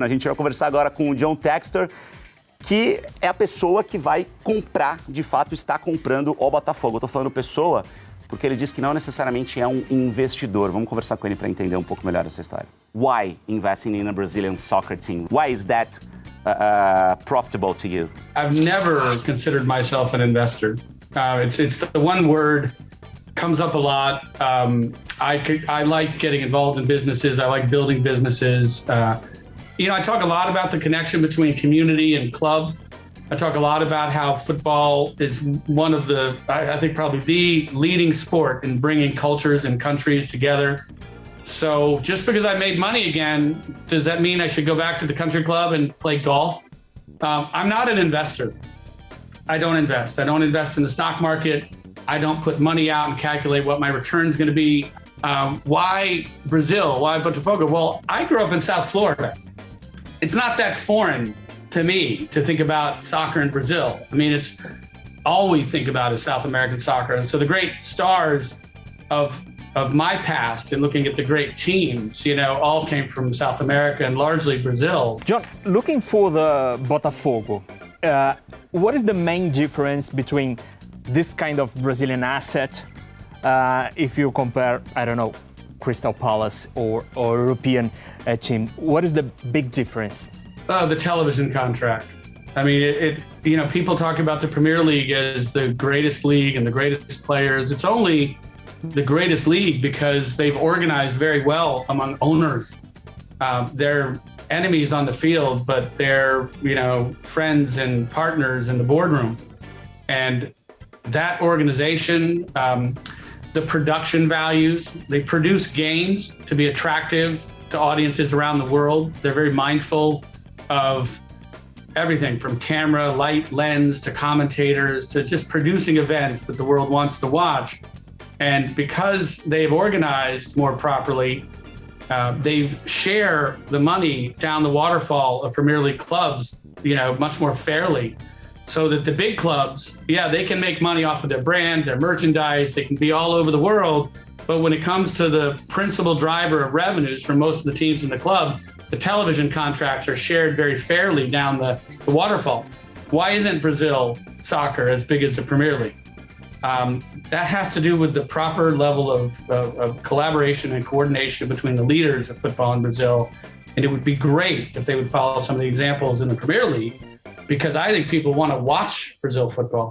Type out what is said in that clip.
A gente vai conversar agora com o John Textor, que é a pessoa que vai comprar, de fato, está comprando o Botafogo. Eu tô falando pessoa porque ele diz que não necessariamente é um investidor. Vamos conversar com ele para entender um pouco melhor essa história. Why investing in a Brazilian soccer team? Why is that profitable to you? I've never considered myself an investor. It's the one word, comes up a lot. I like getting involved in businesses. I like building businesses. I talk a lot about the connection between community and club. I talk a lot about how football is one of the, I think probably the leading sport in bringing cultures and countries together. So just because I made money again, does that mean I should go back to the country club and play golf? I'm not an investor. I don't invest. I don't invest in the stock market. I don't put money out and calculate what my return is going to be. Why Brazil? Why Botafogo? Well, I grew up in South Florida. It's not that foreign to me to think about soccer in Brazil. I mean, it's all we think about is South American soccer. And so the great stars of my past and looking at the great teams, all came from South America and largely Brazil. John, looking for the Botafogo, what is the main difference between this kind of Brazilian asset if you compare, I don't know, Crystal Palace or European team? What is the big difference? The television contract. I mean, people talk about the Premier League as the greatest league and the greatest players. It's only the greatest league because they've organized very well among owners. They're enemies on the field, but they're, friends and partners in the boardroom. And that organization, the production values, they produce games to be attractive to audiences around the world. They're very mindful of everything from camera, light, lens, to commentators, to just producing events that the world wants to watch. And because they've organized more properly, they share the money down the waterfall of Premier League clubs, much more fairly. So that the big clubs, they can make money off of their brand, their merchandise, they can be all over the world. But when it comes to the principal driver of revenues for most of the teams in the club, the television contracts are shared very fairly down the waterfall. Why isn't Brazil soccer as big as the Premier League? That has to do with the proper level of collaboration and coordination between the leaders of football in Brazil. And it would be great if they would follow some of the examples in the Premier League, because I think people want to watch Brazil football.